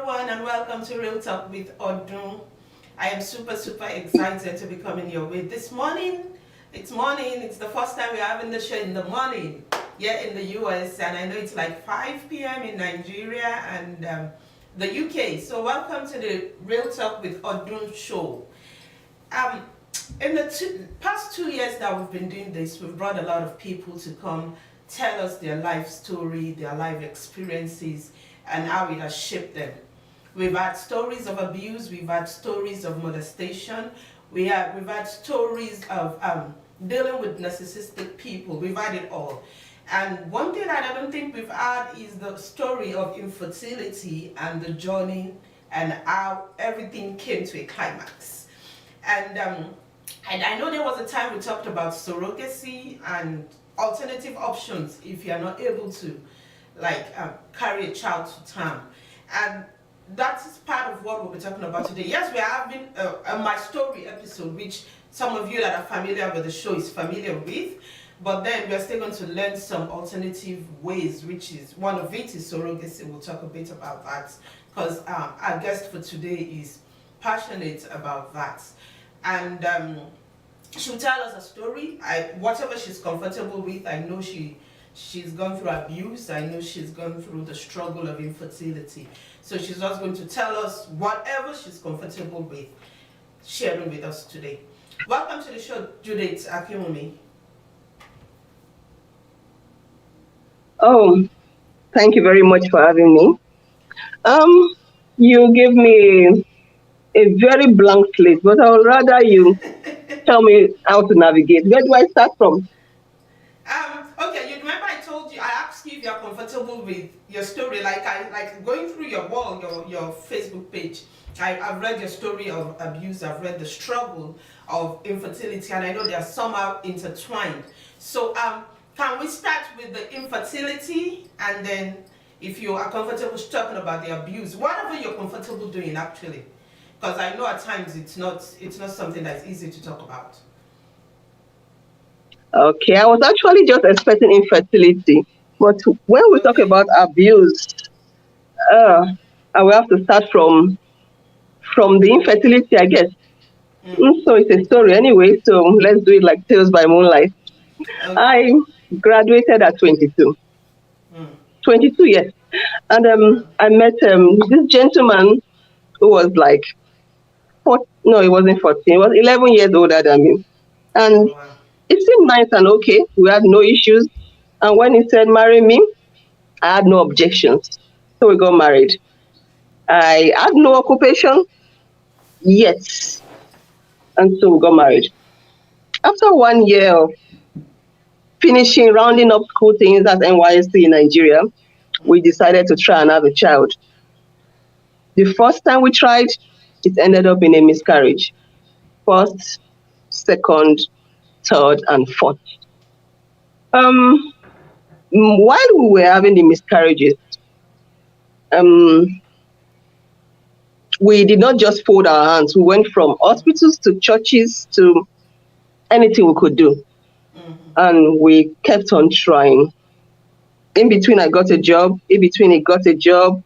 everyone, and welcome to Real Talk with ODUN. I am super excited to be coming your way this morning. It's morning. It's the first time we're having the show in the morning here in the US, and I know it's like 5 p.m. in Nigeria and the UK. So welcome to the Real Talk with ODUN show. In the past 2 years that we've been doing this, we've brought a lot of people to come tell us their life story, their life experiences, and how it has shaped them. We've had stories of abuse, we've had stories of molestation, we've had stories of dealing with narcissistic people. We've had it all. And one thing that I don't think we've had is the story of infertility and the journey and how everything came to a climax. And I know there was a time we talked about surrogacy and alternative options if you are not able to carry a child to term, and that is part of what we'll be talking about today. Yes, we are having a My Story episode, which some of you that are familiar with the show is familiar with, but then we are still going to learn some alternative ways, which is one of it is surrogacy. We'll talk a bit about that because our guest for today is passionate about that, and she'll tell us a story. Whatever she's comfortable with. I know she's gone through abuse. I know she's gone through the struggle of infertility. So she's just going to tell us whatever she's comfortable with sharing with us today. Welcome to the show, Judith Akimumi. Oh, thank you very much for having me. You gave me a very blank slate, but I would rather you tell me how to navigate. Where do I start from? Okay, you remember I told you, I asked you if you're comfortable with your story, like going through your wall, your Facebook page. I've read your story of abuse, I've read the struggle of infertility, and I know they are somehow intertwined. So can we start with the infertility, and then if you are comfortable talking about the abuse, whatever you're comfortable doing actually, because I know at times it's not something that's easy to talk about. Okay, I was actually just expecting infertility, but when we talk about abuse, I will have to start from the infertility, I guess. So it's a story anyway, so let's do it like Tales by Moonlight. Okay. I graduated at 22. 22, yes. And I met this gentleman who was like, no, he wasn't 14, he was 11 years older than me. And it seemed nice and okay. We had no issues. And when he said, marry me, I had no objections. So we got married. I had no occupation yet. And so we got married. After 1 year of finishing, rounding up school things at NYSC in Nigeria, we decided to try and have a child. The first time we tried, it ended up in a miscarriage. First, second, third, and fourth. While we were having the miscarriages, we did not just fold our hands. We went from hospitals to churches to anything we could do. And we kept on trying. In between, I got a job. In between, he got a job.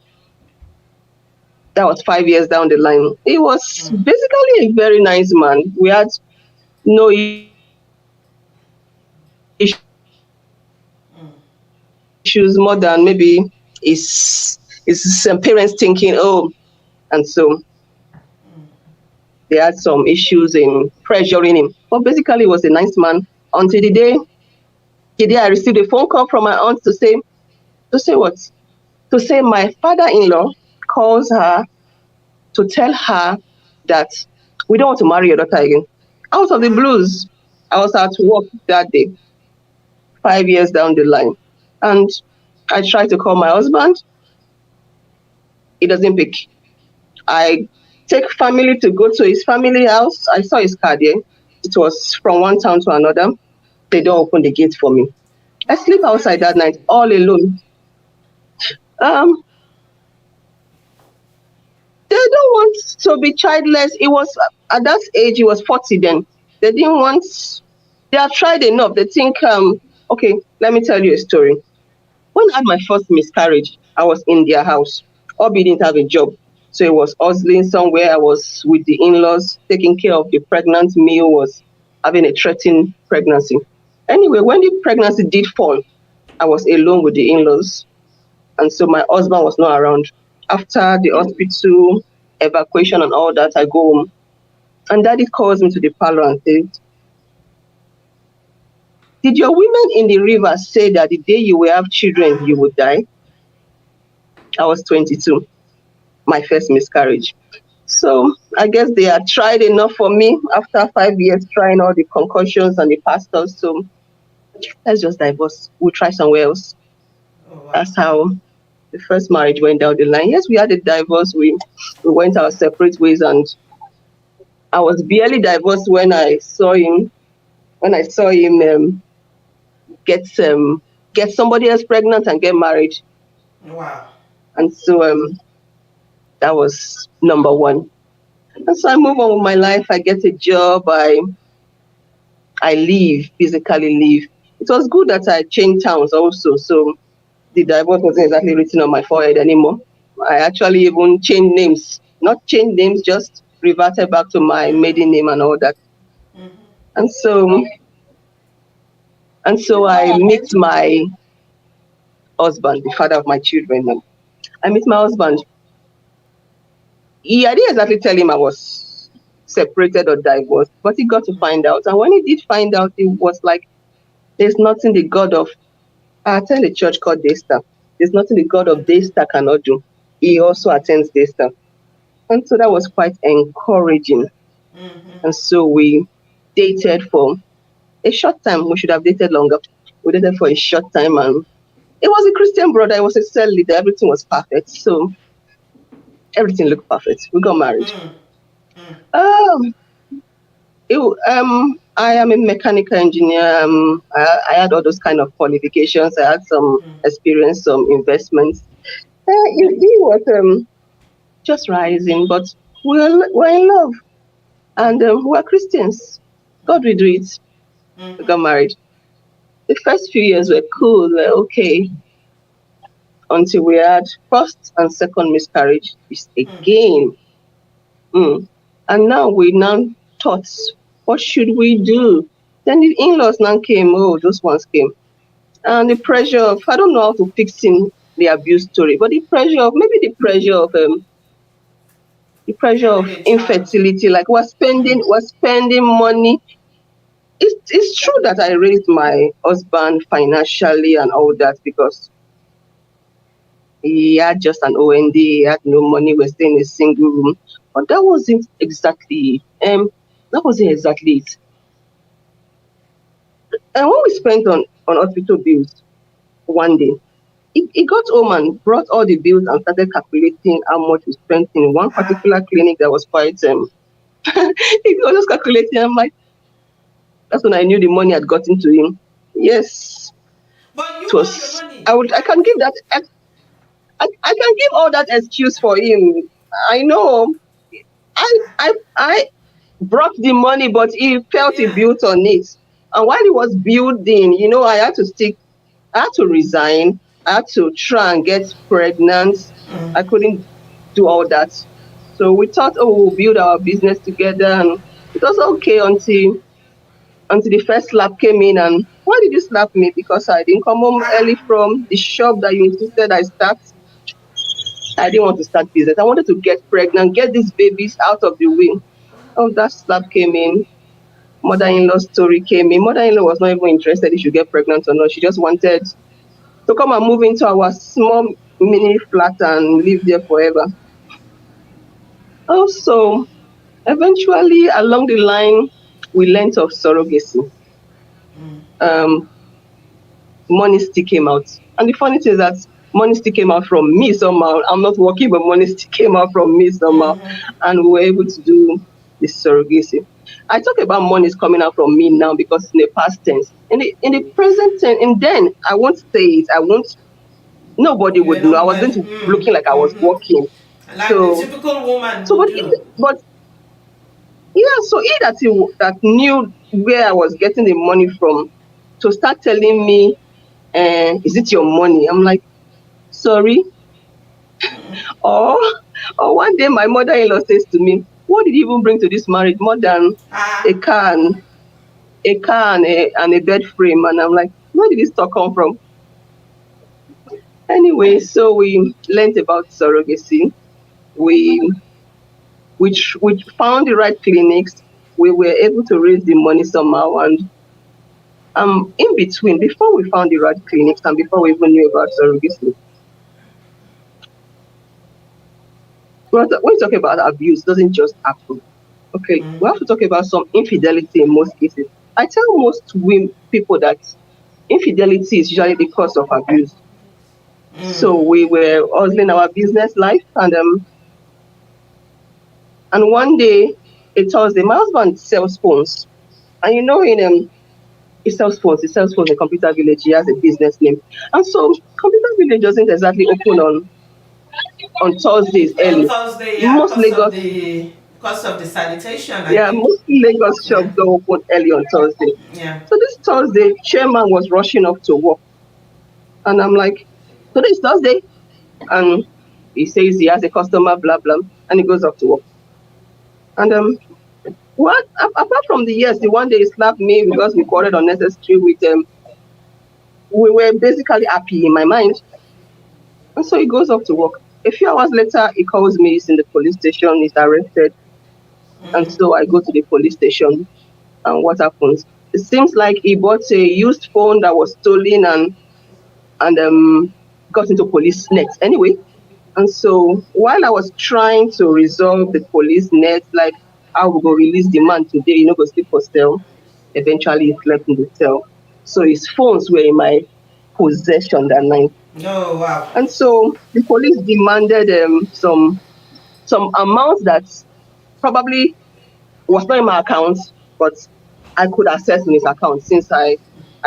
That was 5 years down the line. He was basically a very nice man. We had no issues more than maybe his parents thinking, and so they had some issues in pressuring him. But basically, he was a nice man until the day I received a phone call from my aunt to say what? To say my father-in-law calls her to tell her that we don't want to marry your daughter again. Out of the blues, I was at work that day, 5 years down the line. And I tried to call my husband. He doesn't pick. I take family to go to his family house. I saw his card there. It was from one town to another. They don't open the gate for me. I sleep outside that night, all alone. They don't want to be childless. It was at that age, he was 40 then. They didn't want, they have tried enough. They think, okay, let me tell you a story. When I had my first miscarriage, I was in their house. Obi didn't have a job. So it was hustling somewhere. I was with the in-laws, taking care of the pregnant me who was having a threatened pregnancy. Anyway, when the pregnancy did fall, I was alone with the in-laws. And so my husband was not around. After the hospital evacuation and all that, I go home. And daddy calls me to the parlor and says, did your women in the river say that the day you will have children, you would die? I was 22, my first miscarriage. So I guess they had tried enough for me after 5 years trying all the concussions and the pastors. So let's just divorce. We'll try somewhere else. Oh, wow. That's how the first marriage went down the line. Yes, we had a divorce. We went our separate ways, and I was barely divorced when I saw him. When I saw him get somebody else pregnant and get married, Wow. and so that was number one. And so I move on with my life. I get a job. I leave, physically leave. It was good that I changed towns also, so the divorce wasn't exactly written on my forehead anymore. I actually even changed names, not changed names, just reverted back to my maiden name and all that. Mm-hmm. And so I meet my husband, the father of my children. I meet my husband. I didn't exactly tell him I was separated or divorced, but he got to find out. And when he did find out, it was like, there's nothing the God of, I attend a church called Daystar. There's nothing the God of Daystar cannot do. He also attends Daystar. And so that was quite encouraging. Mm-hmm. And so we dated for a short time. We should have dated longer. We dated for a short time, and it was a Christian brother. It was a cell leader. Everything was perfect. So everything looked perfect. We got married. Um, I am a mechanical engineer. I had all those kind of qualifications. I had some experience, some investments. He was just rising, but we're in love, and we're Christians. God will do it. We got married. The first few years were cool, were okay, until we had first and second miscarriage again. And now we thought, what should we do? Then the in-laws now came. Oh, those ones came. And the pressure of, I don't know how to fix in the abuse story, but the pressure of Having a child. infertility, like we're spending money. It's true that I raised my husband financially and all that, because he had just an OND, he had no money, we're staying in a single room. But that wasn't exactly it. And when we spent on hospital bills one day, he got home and brought all the bills and started calculating how much we spent in one particular clinic that was quite he was just calculating. I'm like, that's when I knew the money had gotten to him. Yes. But you It want your was money. I can give that I can give all that excuse for him. I know. I brought the money, but he felt he built on it. And while he was building, I had to resign. I had to try and get pregnant. I couldn't do all that. So we thought, oh, we'll build our business together. And it was okay until the first slap came in. And why did you slap me? Because I didn't come home early from the shop that you insisted I start. I didn't want to start business. I wanted to get pregnant, get these babies out of the way. Oh, that slap came in. Mother-in-law story came in. Mother-in-law was not even interested if she get pregnant or not. She just wanted to come and move into our small mini flat and live there forever. Also, eventually along the line, we learned of surrogacy. Money still came out. And the funny thing is that money still came out from me somehow. I'm not working, but money still came out from me somehow. And we were able to do the surrogacy. I talk about money is coming out from me now because in the past tense. In the present tense, and then I won't say it. Nobody You were would know. I not was going meant. to looking like I was working. Like the So, typical woman so would but, do. but yeah, so he that knew where I was getting the money from to start telling me, is it your money? I'm like, sorry. Or Or one day my mother-in-law says to me, what did you even bring to this marriage more than a Ah. car and a bed frame? And I'm like, where did this talk come from? Anyway, so we learned about surrogacy. We which found the right clinics. We were able to raise the money somehow, and in between, before we found the right clinics and before we even knew about surrogacy, when we talk about abuse, it doesn't just happen. Okay, we have to talk about some infidelity in most cases. I tell most people that infidelity is usually the cause of abuse. So we were hustling our business life, and one day, a Thursday, my husband sells phones, and he sells phones. He sells phones in Computer Village. He has a business name, and so Computer Village doesn't exactly open on Thursdays On early. Thursday, yeah, Most Lagos, because of the sanitation, I yeah, think. most Lagos shops Yeah. don't open early on Thursday. Yeah. So this Thursday, chairman was rushing off to work, and I'm like, today is Thursday, and he says he has a customer, blah blah, and he goes off to work. And what apart from the one day he slapped me because we quarreled unnecessary with we were basically happy in my mind. And so he goes off to work. A few hours later, he calls me. He's in the police station. He's arrested. And so I go to the police station. And what happens? It seems like he bought a used phone that was stolen and got into police net. Anyway, and so while I was trying to resolve the police net, like how we go release the man today, go sleep for cell. Eventually, he slept in the cell. So his phones were in my possession that night. Oh, wow. And so the police demanded some amount that probably was not in my account, but I could access in his account since I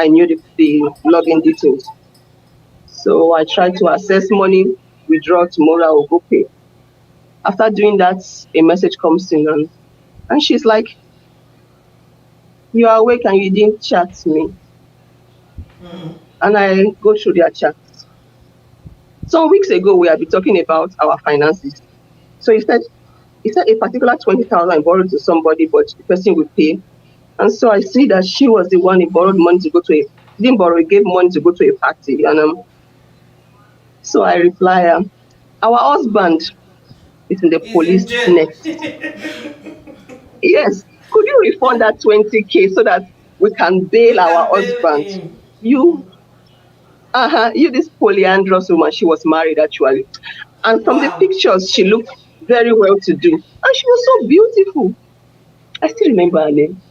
knew the login details. So I tried to access money, withdraw tomorrow, I will go pay. After doing that, a message comes in and she's like, you are awake and you didn't chat me. And I go through their chats. Some weeks ago, we had been talking about our finances. So he said a particular 20,000 I borrowed to somebody, but the person would pay. And so I see that she was the one who borrowed money to go to didn't borrow, he gave money to go to a party. And so I reply, our husband is in the He's in police jail. net. Yes. Could you refund that 20K so that we can bail We our can bail husband? him. You this polyandrous woman, she was married actually. And from the Wow. pictures, she looked very well to do. And she was so beautiful. I still remember her name.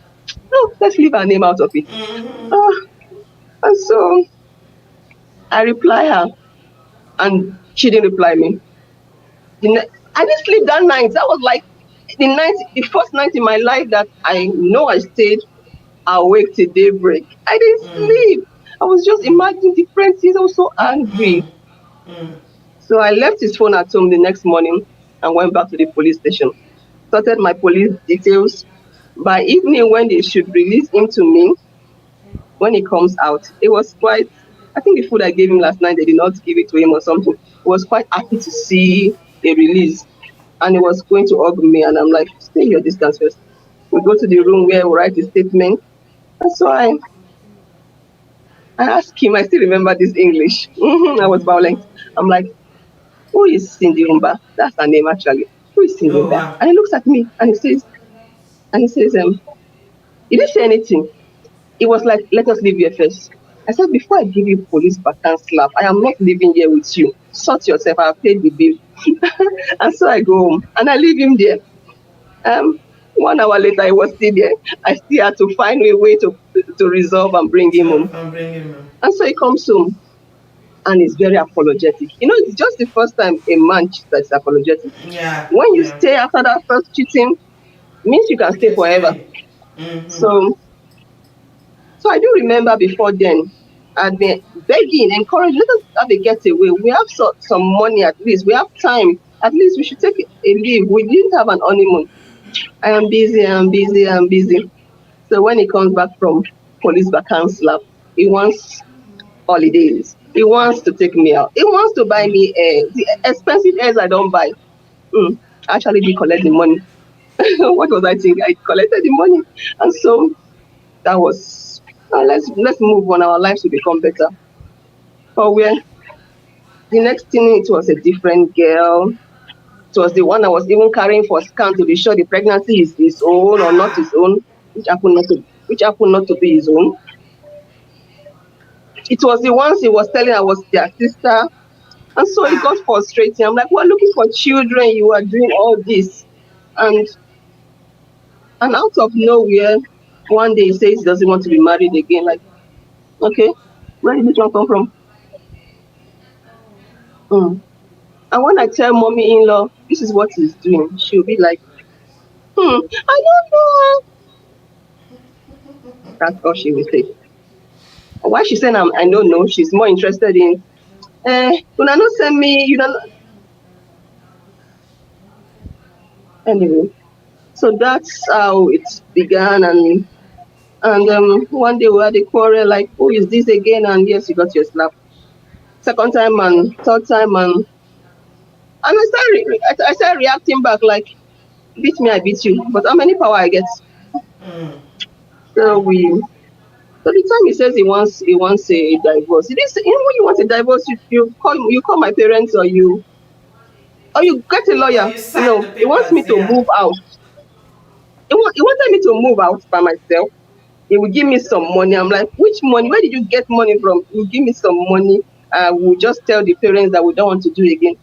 No, let's leave her name out of it. And so I reply her, and she didn't reply me. I didn't sleep that night. That was like the first night in my life that I know I stayed awake till daybreak. I didn't sleep. I was just imagining different things. I was so angry. So I left his phone at home the next morning and went back to the police station. Sorted my police details. By evening, when they should release him to me, when he comes out, it was quite. I think the food I gave him last night, they did not give it to him or something. He was quite happy to see a release, and he was going to hug me, and I'm like, stay your distance first. We go to the room where we write the statement, and so I asked him. I still remember this English. I was violent. I'm like, who is Cindy Umba? That's her name actually. Who is Cindy Oh, Umba? wow. And he looks at me and he says, he didn't say anything. It was like, let us leave here first. I said, before I give you police backhand slap, I am not living here with you. Sort yourself, I have paid the bill. And so I go home and I leave him there. 1 hour later, I was still there. I still had to find a way to resolve and bring him home. I'm bringing him. And so he comes home and he's very apologetic. It's just the first time a man cheats that's apologetic. Yeah. When you Yeah. stay after that first cheating, means you can You stay can forever. stay. Mm-hmm. So I do remember before then, I'd been begging, encouraging, let us have a getaway. We have some money at least. We have time. At least we should take a leave. We didn't have an honeymoon. I am busy, I'm busy, I'm busy. So when he comes back from police backhand slap, he wants holidays. He wants to take me out. He wants to buy me the expensive airs I don't buy. I actually did collect the money. What was I thinking? I collected the money, and so that was. Let's move on. Our lives will become better. But where the next thing, it was a different girl. It was the one that was even carrying for scan to be sure the pregnancy is his own or not his Ah. own, which happened not to be his own. It was the ones he was telling I was their sister. And so it got Ah. frustrating. I'm like, we're looking for children, you are doing all this. And and out of nowhere, one day he says he doesn't want to be married again. Like, okay, where did this one come from? Mm. And when I tell mommy in law this is what he's doing, she'll be like, I don't know. That's all she will say. Why she saying I don't know, she's more interested in when I not send me, you don't anyway. So that's how it began. And one day we had a quarrel, like, who is this again? And yes, you got your slap. Second time and third time, and I started reacting back like, beat me, I beat you. But how many power I get? Mm. So the time he says he wants a divorce, it is, when you want a divorce, you call my parents, or you get a Or lawyer. you sign the He wants me papers, to yeah. move out. He wanted me to move out by myself. He will give me some money. I'm like, which money? Where did you get money from? You give me some money. We'll just tell the parents that we don't want to do it again.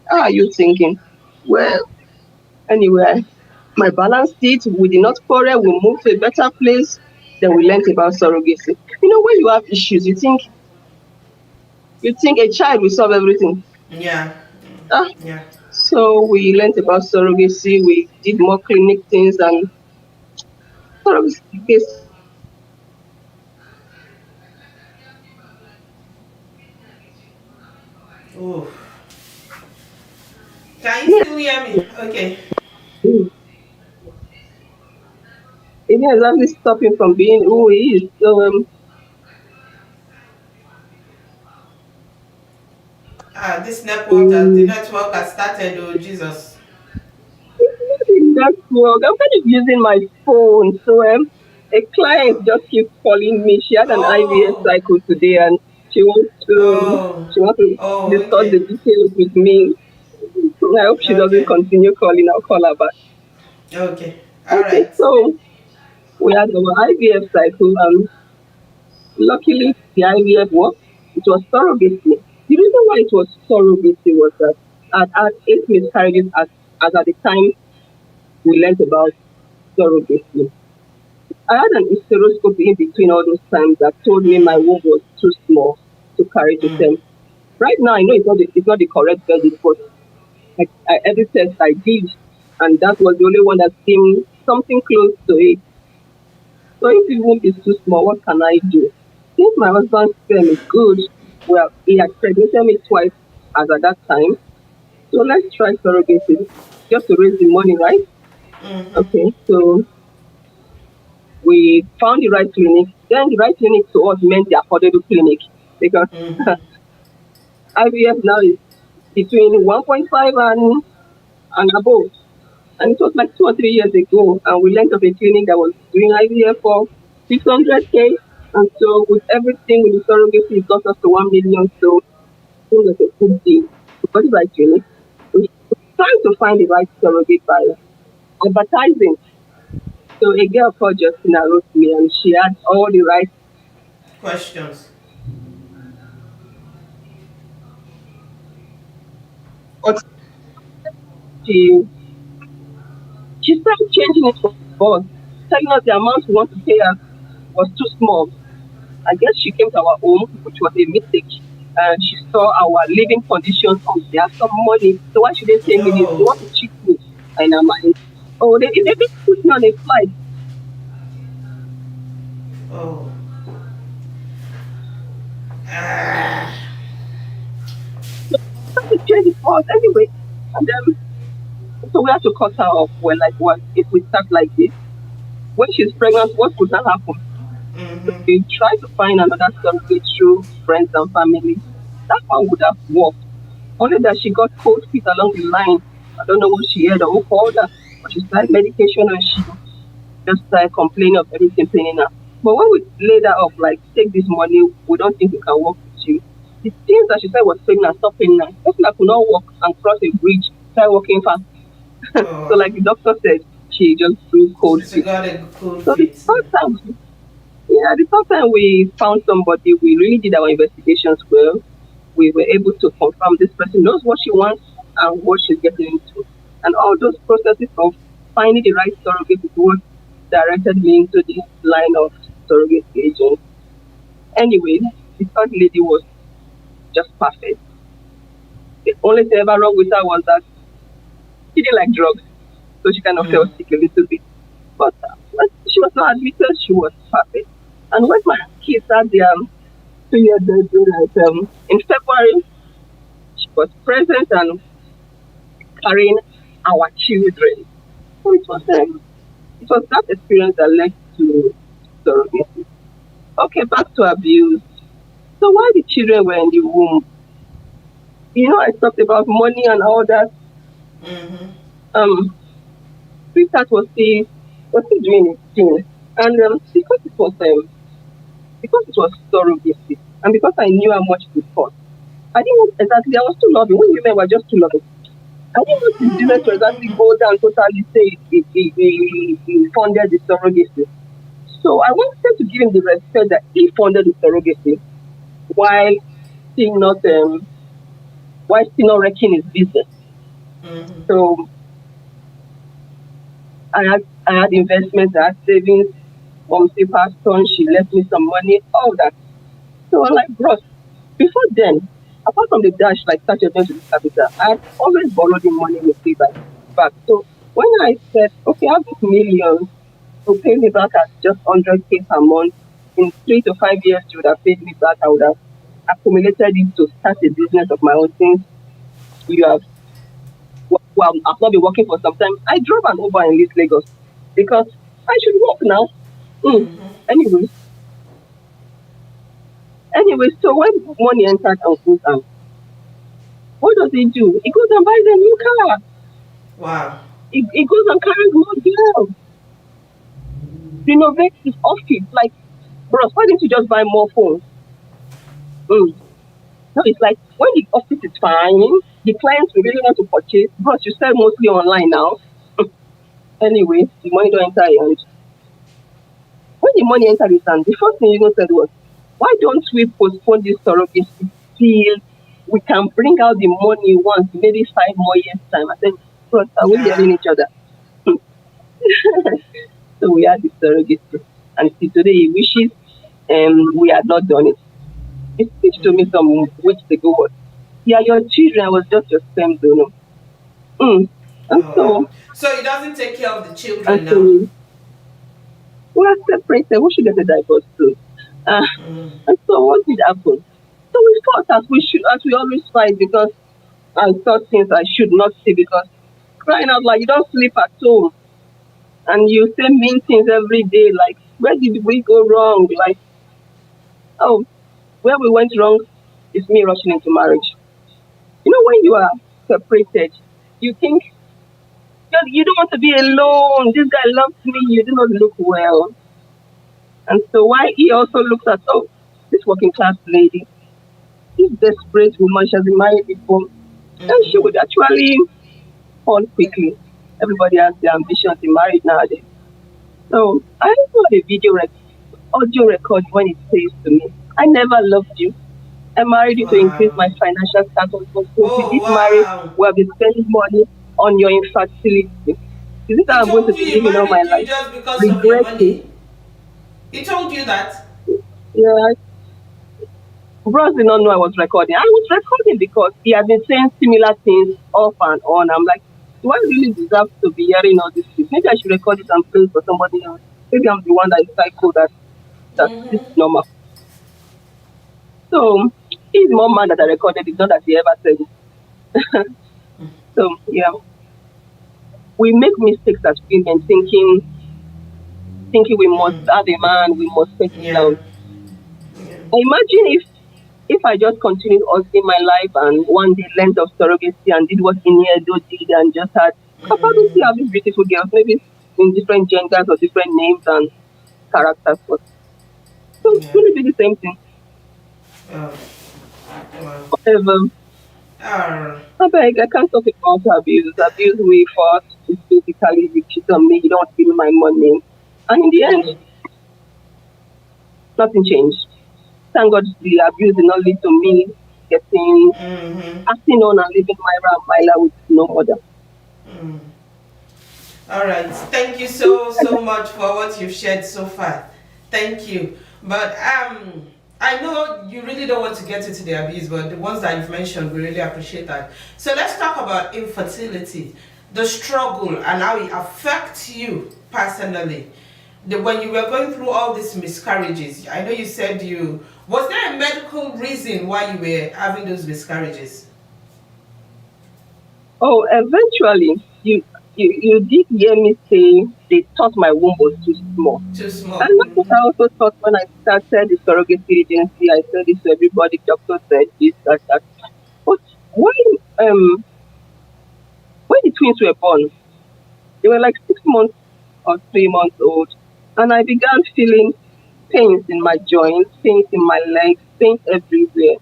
How are you thinking? Well, anyway, my balance sheet, we did not quarrel. We moved to a better place. Then we learned about surrogacy. When you have issues, you think a child will solve everything. Yeah. Ah, Yeah. so we learned about surrogacy. We did more clinic things, and surrogacy. Ooh. Can you still hear me? Okay. It didn't exactly stop him from being who he is. So This network, the um, network has started. Oh Jesus. network. I'm kind of using my phone. So a client just keeps calling me. She had an IVF Oh. cycle today, and she wants to Oh. she wants to Oh. discuss the Okay. details with me. I hope she doesn't Okay. continue calling. I'll call her back. Okay. All Okay, right. so we had our IVF cycle, and luckily the IVF worked. It was surrogacy. The reason why it was surrogacy was that I had 8 miscarriages as at the time we learned about surrogacy. I had an hysteroscopy in between all those times that told me my Mm. womb was too small to carry to Mm. term. Right now, I know it's not the correct verdict, but every test I did, and that was the only one that seemed something close to it. So if the womb is too small, what can I do? Since my husband's sperm is good, well, he had pregnanted me twice as at that time. So let's try surrogacy just to raise the money, right? Mm-hmm. Okay, so we found the right clinic. Then the right clinic to us meant the affordable clinic because Mm-hmm. IVF now is between 1.5 and above. And it was like 2 or 3 years ago. And we learned of a clinic that was doing IVF for 600K. And so with everything, with the surrogacy, it got us to 1 million. So it was a good deal. We got the right clinic. We trying to find the right surrogate by advertising. So a girl called Justina wrote to me, and she had all the right. Questions. But she started changing it for us, telling us the amount we want to pay her was too small. I guess she came to our home, which was a mistake. And she saw our living conditions. Oh, they have some money. So why should they pay me this? They Oh. want to cheat me in her mind. Oh, they did put me on a flight. Oh. Ah. To change it for us anyway. And then, so we had to cut her off. We're like, what? If we start like this, when she's pregnant, what could not happen? Mm-hmm. We tried to find another surrogate through friends and family. That one would have worked. Only that she got cold feet along the line. I don't know what she had or who called her, but she started medication and she just started complaining of everything paining her. But when we laid her up, like, take this money, we don't think we can work with you. The things that she said was paining her, stop paining her. Person that could not walk and cross a bridge, start walking fast. So, Oh, like the doctor said, she just grew cold she feet. got a cold So the feet. first time, yeah, the first time we found somebody, we really did our investigations well. We were able to confirm this person knows what she wants and what she's getting into. And all those processes of finding the right surrogate is what directed me into this line of surrogate agent. Anyway, the third lady was just perfect. The only thing ever wrong with her was that she didn't like drugs, so she kind of felt sick a little bit. But when she was not admitted, she was perfect. And when my kids had their 2 years old, in February, she was present and carrying our children. So it was that experience that led to surrogacy. Okay, back to abuse. So while the children were in the womb, I talked about money and all that. Sweetheart was still doing his thing, and because it was surrogacy, and because I knew how much it would cost, I didn't want exactly. I was too loving. When women were just too loving, I didn't want his business to exactly go down totally. Say he funded the surrogacy. So I wanted to give him the respect that he funded the surrogacy while still not wrecking his business. So I had investments, I had savings. Mom passed on, she left me some money, all that. So I'm like, bros, before then, apart from the dash, like such a thing to this capital, I had always borrowed the money with me back. So when I said, okay, I have this million to pay me back at just 100K per month, in 3 to 5 years, you would have paid me back. I would have accumulated it to start a business of my own. Since you have, well, I've not been working for some time. I drove an Uber in Lagos because I should work now. Anyway, so when money entered Uncle's hand, what does he do? He goes and buys a new car. Wow. He goes and carries more girls. Renovates his office. Like, bros, why didn't you just buy more phones? No, it's like when the office is fine, the clients will really want to purchase. Bros, you sell mostly online now. Anyway, the money don't enter your hand. When the money entered his hand, the first thing he said was, why don't we postpone this surrogacy till we can bring out the money once, maybe 5 more years' time? I said, bros, are we hearing each other? So we had the surrogacy. And till today, he wishes we had not done it. He speaks to me some weeks ago. Yeah, your children was just your sperm donor. And so he doesn't take care of the children and now. so we are separated. We should get a divorce too. And so what did happen? So we fought as we always fight, because I saw things I should not see, because crying out like you don't sleep at home and you say mean things every day, like, where did we go wrong? Like, oh, where we went wrong is me rushing into marriage. When you are separated, you think you don't want to be alone. This guy loves me. You do not look well. And so why he also looks at, oh, this working class lady, this desperate woman, she has been married before, and she would actually fall quickly. Everybody has their ambitions in marriage nowadays. So I saw a audio record when it says to me, I never loved you. I married you to increase my financial status. But since we did marry, we have been spending money on your infertility. Is it how I'm going to be living all my life? Just because of your money? Regretting. He told you that? Yeah. Bros did not know I was recording. I was recording because he had been saying similar things off and on. I'm like, do I really deserve to be hearing all these things? Maybe I should record it and play it for somebody else. Maybe I'm the one that is psycho that this is normal. So he's more mad that I recorded it, not that he ever said it. So yeah, we make mistakes as women, thinking we must have a man, we must take it down. Imagine if if I just continued hustling my life and one day learned of surrogacy and did what Iniedo did and just had, I'll probably still have these beautiful girls, maybe in different genders or different names and characters, but it's Yeah. going to be the same thing. Oh, well. However, Ah, I beg, I can't talk about abuse. Abuse we fought is basically you cheat on me, you don't give me my money. And in the end, nothing changed. Thank God the abuse did not lead to me getting acting on and living my life with no mother. all right. Thank you so much for what you've shared so far. Thank you. But I know you really don't want to get into the abuse, but the ones that you've mentioned, we really appreciate that. So let's talk about infertility, the struggle, and how it affects you personally. When you were going through all these miscarriages, I know you said was there a medical reason why you were having those miscarriages? Oh, eventually, you did hear me say they thought my womb was too small. Too small. And that's what I also thought when I started the surrogacy agency. I said this to everybody. Doctor said this, that. But when the twins were born, they were like 6 months or 3 months old, and I began feeling pains in my joints, pains in my legs, pains everywhere,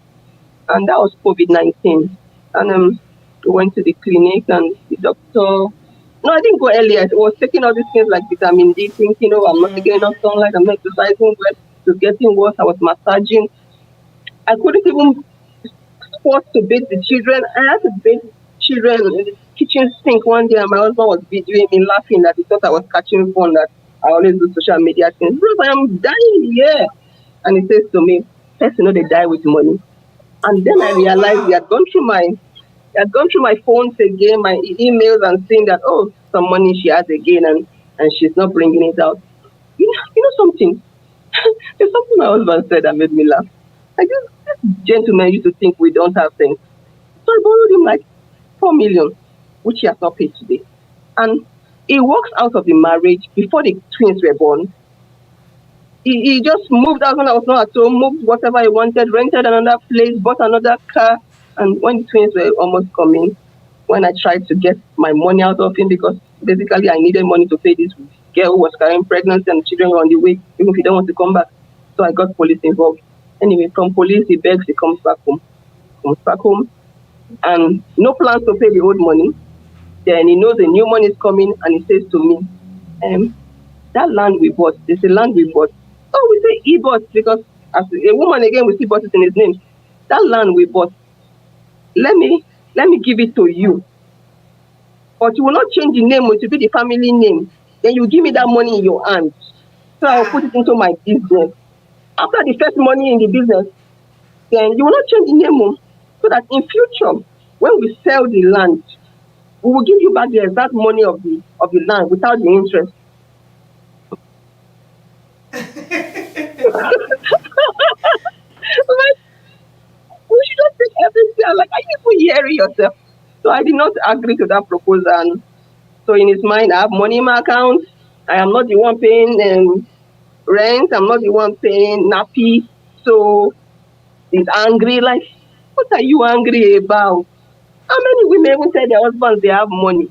and that was COVID-19. And we went to the clinic, and the doctor. No, I didn't go earlier. I was taking all these things like vitamin D, thinking, oh, I'm not taking enough sunlight, I'm not exercising well. It was getting worse. I was massaging. I couldn't even forced to bathe the children. I had to bathe children in the kitchen sink one day, and my husband was videoing me laughing that he thought I was catching phone, that I always do social media things. Bro, I am dying here. And he says to me, first, they die with money. And then I realized he had gone through my phones again, my emails, and saying that, oh, some money she has again, and she's not bringing it out. You know something? There's something my husband said that made me laugh. This gentleman used to think we don't have things. So I borrowed him like 4 million, which he has not paid today. And he walks out of the marriage before the twins were born. He just moved out when I was not at home, moved whatever he wanted, rented another place, bought another car. And when the twins were almost coming, when I tried to get my money out of him, because basically I needed money to pay this girl who was carrying pregnancy and the children were on the way, even if he don't want to come back. So I got police involved. Anyway, from police, he begs, he comes back home, and no plans to pay the old money. Then he knows the new money is coming, and he says to me, that land we bought, there's a land we bought. Oh, we say he bought, because as a woman, again, we see bought it in his name. That land we bought, let me give it to you. But you will not change the name, it will be the family name. Then you give me that money in your hand. So I will put it into my business. After the first money in the business, then you will not change the name, so that in future, when we sell the land, we will give you back the exact money of the land without the interest. Like, we should just take everything. I'm like, are you even hearing yourself? So I did not agree to that proposal. And so in his mind, I have money in my account. I am not the one paying rent. I'm not the one paying nappy. So he's angry. Like, what are you angry about? How many women even tell their husbands they have money?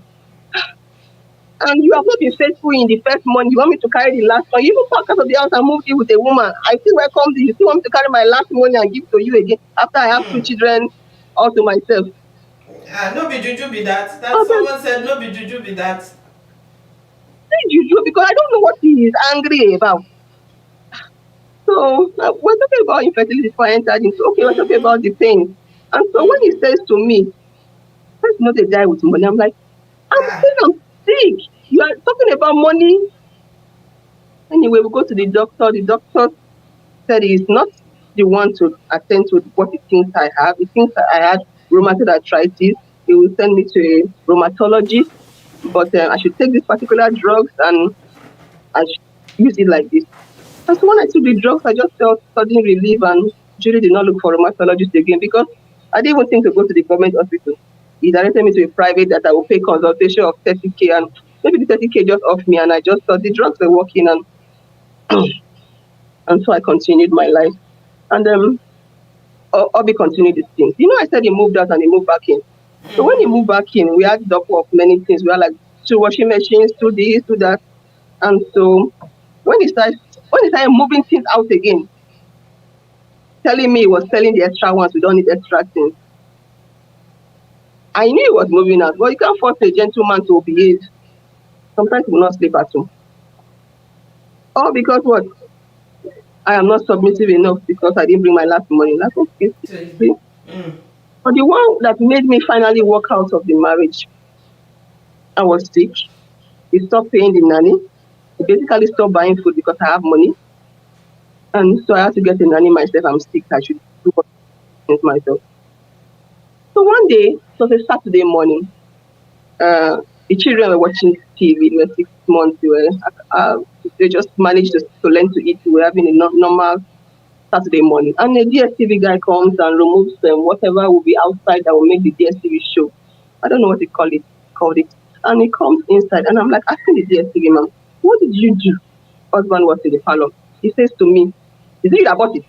And you have not been faithful in the first month. You want me to carry the last one? You even pack out of the house and moved in with a woman. I still welcome you. You still want me to carry my last money and give to you again after I have 2 children all to myself? No be juju be that. Someone said no be juju be that. Say juju, because I don't know what he is angry about. So we're talking about infertility before I entered into. Okay, we're talking about the pain. And so when he says to me, first they die with money, I'm like, I'm sick. You are talking about money. Anyway, we go to the doctor. The doctor said he's not the one to attend to what he thinks I have. He thinks I had rheumatoid arthritis. He will send me to a rheumatologist, but I should take these particular drugs and I should use it like this. And so when I took the drugs, I just felt sudden relief and usually did not look for a rheumatologist again, because I didn't even think to go to the government hospital. He directed me to a private that I will pay consultation of 30K, and maybe the 30K just off me, and I just thought the drugs were working, and so I continued my life. And Obi continued the thing. I said he moved out and he moved back in. So when he moved back in, we had double of many things. We had like 2 washing machines, 2 this, 2 that. And so when he started moving things out again, telling me he was selling the extra ones, we don't need extra things. I knew he was moving out, but you can't force a gentleman to behave. Sometimes he will not sleep at home. All because what? I am not submissive enough because I didn't bring my last money. That's okay. See? But the one that made me finally walk out of the marriage, I was sick. He stopped paying the nanny. He basically stopped buying food because I have money. And so I had to get a nanny myself. I'm sick. I should do things myself. So one day, it was a Saturday morning. The children were watching TV. They were 6 months. They just managed to learn to eat. We were having a normal Saturday morning. And the DSTV guy comes and removes whatever will be outside that will make the DSTV show. I don't know what they called it. And he comes inside, and I'm like asking the DSTV man, what did you do? Husband was in the parlor. He says to me, is it you that bought it?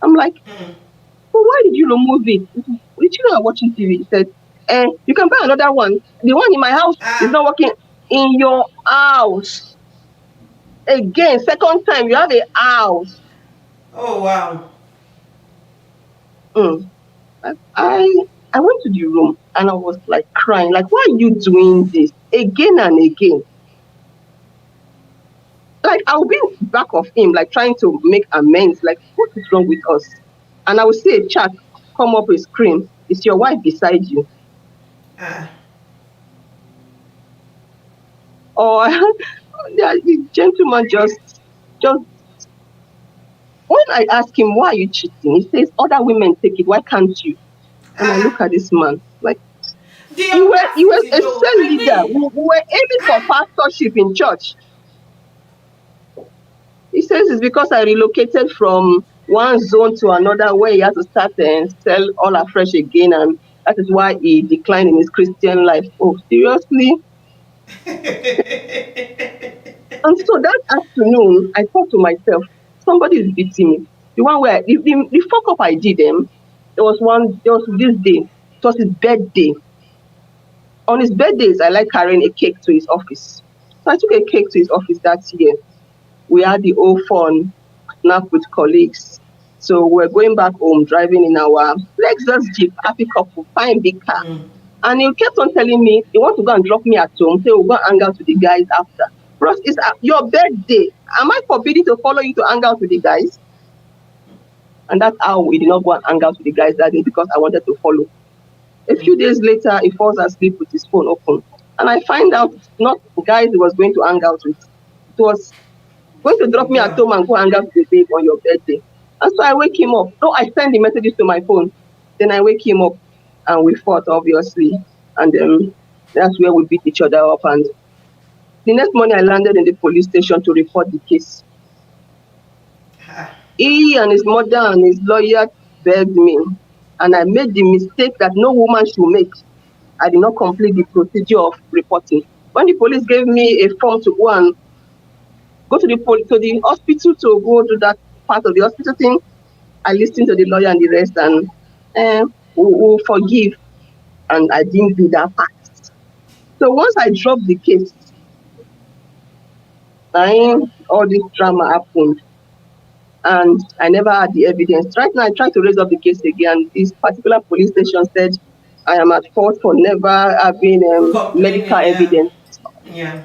I'm like, well, why did you remove it? The children are watching TV. He said, you can buy another one. The one in my house is not working. In your house. Again, second time, you have a house. Oh, wow. I went to the room and I was like crying, like, why are you doing this again and again? Like, I'll be back of him, like trying to make amends, like, what is wrong with us? And I will see a chat come up with scream, is your wife beside you? Or the gentleman just when I ask him, why are you cheating? He says, other women take it, why can't you? And I look at this man, like, you were a cell leader. We were aiming for pastorship in church. He says it's because I relocated from one zone to another where he has to start and sell all afresh again, and that is why he declined in his Christian life. Oh, seriously? And so that afternoon, I thought to myself, somebody is beating me. The one where the fuck up I did there was this day. It was his birthday. On his birthdays, I like carrying a cake to his office. So I took a cake to his office that year. We had the old fun, nap with colleagues. So we're going back home, driving in our Lexus Jeep, happy couple, fine big car. And he kept on telling me, he wants to go and drop me at home. So we'll go and hang out with the guys after. Bros, it's your birthday. Am I forbidden to follow you to hang out with the guys? And that's how we did not go and hang out with the guys that day, because I wanted to follow. A few days later, he falls asleep with his phone open. And I find out it's not the guys he was going to hang out with. It was going to drop me at home and go hang out with the babe on your birthday. And so I wake him up. So I send the messages to my phone. Then I wake him up and we fought, obviously. And that's where we beat each other up. And the next morning I landed in the police station to report the case. He and his mother and his lawyer begged me. And I made the mistake that no woman should make. I did not complete the procedure of reporting. When the police gave me a form to go to the hospital to go to that part of the hospital thing, I listened to the lawyer and the rest, and we'll forgive. And I didn't do that part. So once I dropped the case, all this drama happened. And I never had the evidence. Right now, I tried to raise up the case again. This particular police station said I am at fault for never having medical evidence. Yeah.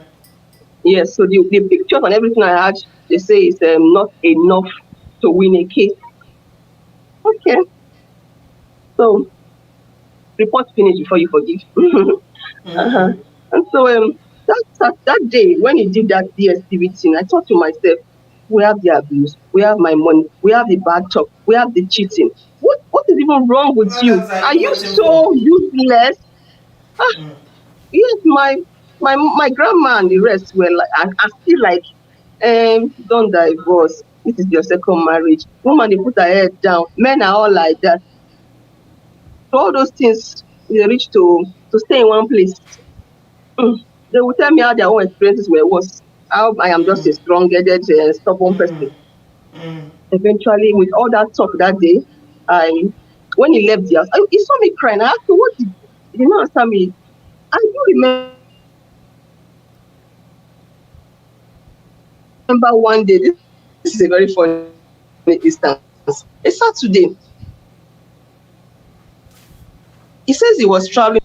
Yes, so the pictures and everything I had, they say is not enough to win a case. Okay. So, report finish before you forgive. And so that day, when he did that DSTV thing, I thought to myself, we have the abuse, we have my money, we have the bad talk, we have the cheating. What is even wrong with you? Are you so useless? Yes, my grandma and the rest were like, are still like, don't divorce. This is your second marriage. Woman, they put her head down. Men are all like that. So all those things, they reach to stay in one place. They will tell me how their own experiences were worse. How I am just a strong-headed, stubborn person. Eventually, with all that talk that day, I when he left the house, he saw me crying. I asked him, what did he did not answer me. I do remember one day, this is a very funny instance. This is a Saturday. A Saturday. He says he was traveling.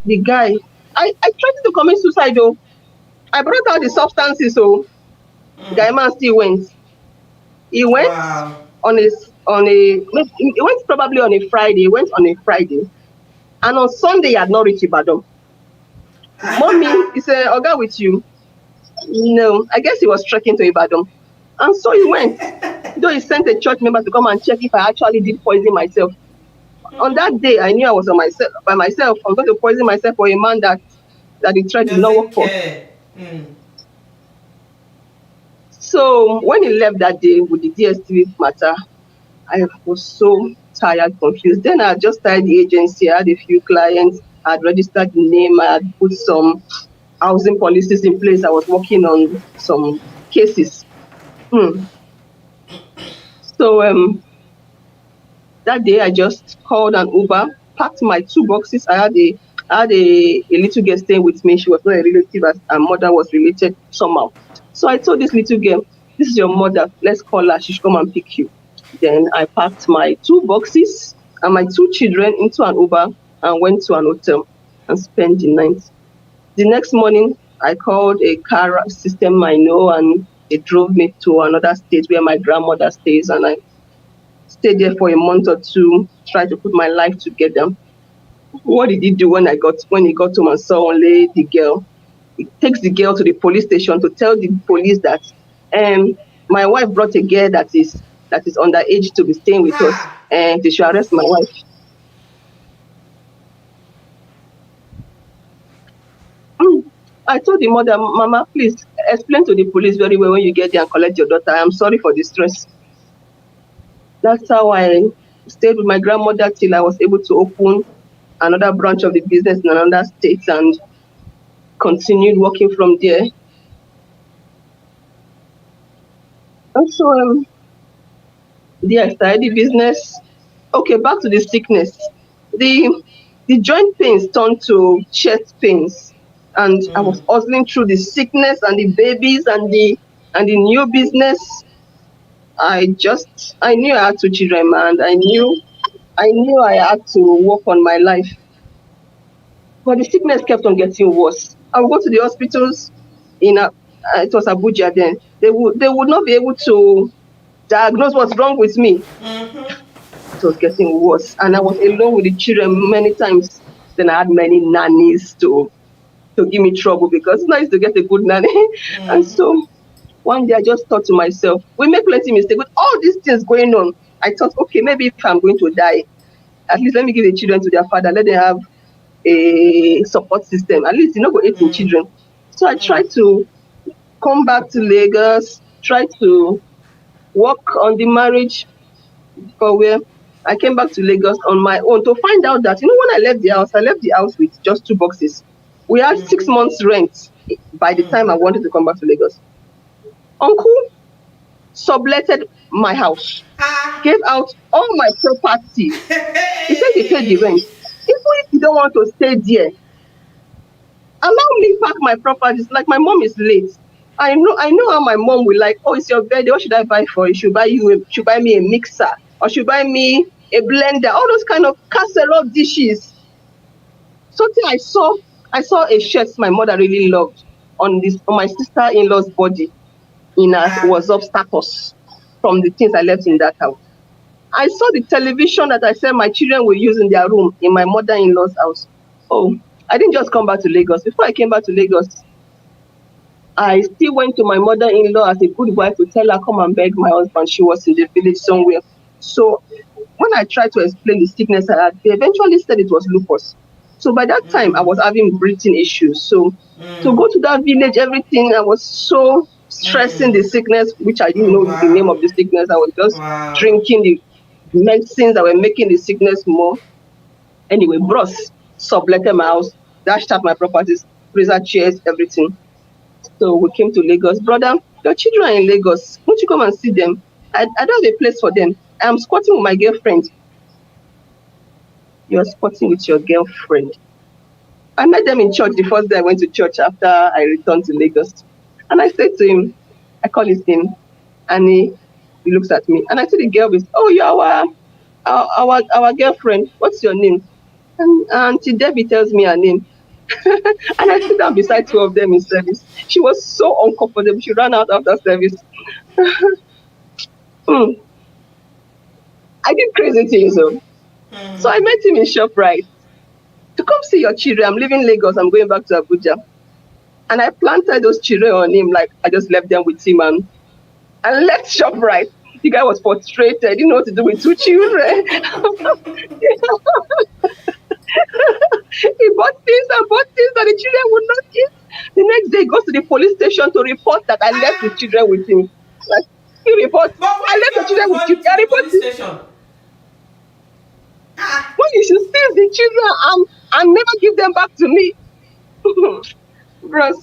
The guy, I tried to commit suicide though. I brought out the substances, so Mm. guy man still went. He went Wow. he went probably on a Friday. He went on a Friday. And on Sunday he had not reached Ibadan. Mommy, he said, Oga with you. No, I guess he was trekking to Ibadan. And so he went. Though he sent a church member to come and check if I actually did poison myself. On that day, I knew I was on myself by myself. I was going to poison myself for a man that the threat did not work Doesn't for. care. Mm. So when he left that day with the DSTV matter, I was so tired, confused. Then I had just started the agency. I had a few clients. I had registered the name. I had put some housing policies in place. I was working on some cases. Hmm. So that day I just called an Uber, packed my 2 boxes. I had a little girl staying with me. She was not a relative, as her mother was related somehow. So I told this little girl, this is your mother. Let's call her. She should come and pick you. Then I packed my 2 boxes and my 2 children into an Uber and went to an hotel and spent the night. The next morning, I called a car system I know and they drove me to another state where my grandmother stays, and I stayed there for a month or two, tried to put my life together. What did he do when he got home and saw only the girl? He takes the girl to the police station to tell the police that my wife brought a girl that is underage to be staying with us, Ha! and they should arrest my wife. Mm. I told the mother, Mama, please explain to the police very well when you get there and collect your daughter. I'm sorry for the stress. That's how I stayed with my grandmother till I was able to open another branch of the business in another state and continued working from there. Also, there I started the business. Okay, back to the sickness. The the joint pains turned to chest pains, and I Mm. was hustling through the sickness and the babies and the new business. I knew I had 2 children, man. I knew I had to work on my life. But the sickness kept on getting worse. I would go to the hospitals it was Abuja then. They would not be able to diagnose what's wrong with me. Mm-hmm. It was getting worse. And I was alone with the children many times. Then I had many nannies to give me trouble because it's nice to get a good nanny. And Mm-hmm. so one day I just thought to myself, we make plenty mistakes with all these things going on. I thought, okay, maybe if I'm going to die, at least let me give the children to their father. Let them have a support system. At least you know go 18 Mm. children. So I Mm. tried to come back to Lagos, try to work on the marriage for where I came back to Lagos on my own to find out that when I left the house with just 2 boxes. We had six Mm-hmm. months rent by the Mm. time I wanted to come back to Lagos. Uncle subletted my house, Ah! gave out all my property. He said he paid the rent. Hey! Even if you don't want to stay there, allow me pack my properties. Like my mom is late. I know how my mom will like, oh, it's your birthday. What should I buy for you? Should buy me a mixer or should buy me a blender? All those kind of casserole dishes. Something I saw a shirt my mother really loved on my sister-in-law's body in her Ah! WhatsApp status from the things I left in that house. I saw the television that I said my children will use in their room in my mother-in-law's house. Oh, I didn't just come back to Lagos. Before I came back to Lagos, I still went to my mother-in-law as a good wife to tell her, come and beg my husband. She was in the village somewhere. So when I tried to explain the sickness I had, they eventually said it was lupus. So by that time, I Mm. was having breathing issues. So to Mm. go to that village, everything, I was so stressing Mm. the sickness, which I didn't Oh, know the name wow. of the sickness. I was just Wow. drinking the medicines that were making the sickness more. Anyway, bros subletted my house, dashed out my properties, freezer chairs, everything. So we came to Lagos. Brother, your children are in Lagos. Won't you come and see them? I don't have a place for them. I'm squatting with my girlfriend. you're sporting with your girlfriend. I met them in church the first day I went to church after I returned to Lagos. And I said to him, I call his name, and he looks at me. And I see the girl with, oh, you're our girlfriend. What's your name? And Auntie Debbie tells me her name. And I sit down beside two of them in service. She was so uncomfortable. She ran out after service. Hmm. I did crazy things. So I met him in ShopRite to come see your children. I'm leaving Lagos. I'm going back to Abuja. And I planted those children on him, like I just left them with him and left ShopRite. The guy was frustrated, didn't know what to do with two children. He bought things that the children would not eat. The next day, he goes to the police station to report that I left his children with him. Like, he reports, But I why did left you the have to children with run you. to I the report police it. station? Ah, When you should steal the children and never give them back to me. Bros,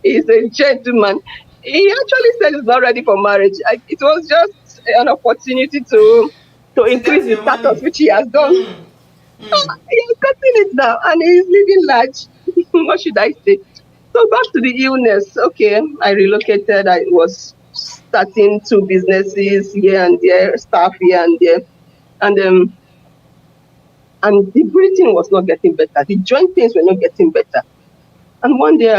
he's a gentleman. He actually said he's not ready for marriage. It was just an opportunity to to increase get his your status, money. which he has done. Mm, mm. He has gotten it now, and he's living large. What should I say? So back to the illness. Okay, I relocated. I was starting two businesses here and there, staff here and there, and and the breathing was not getting better. The joint pains were not getting better. And one day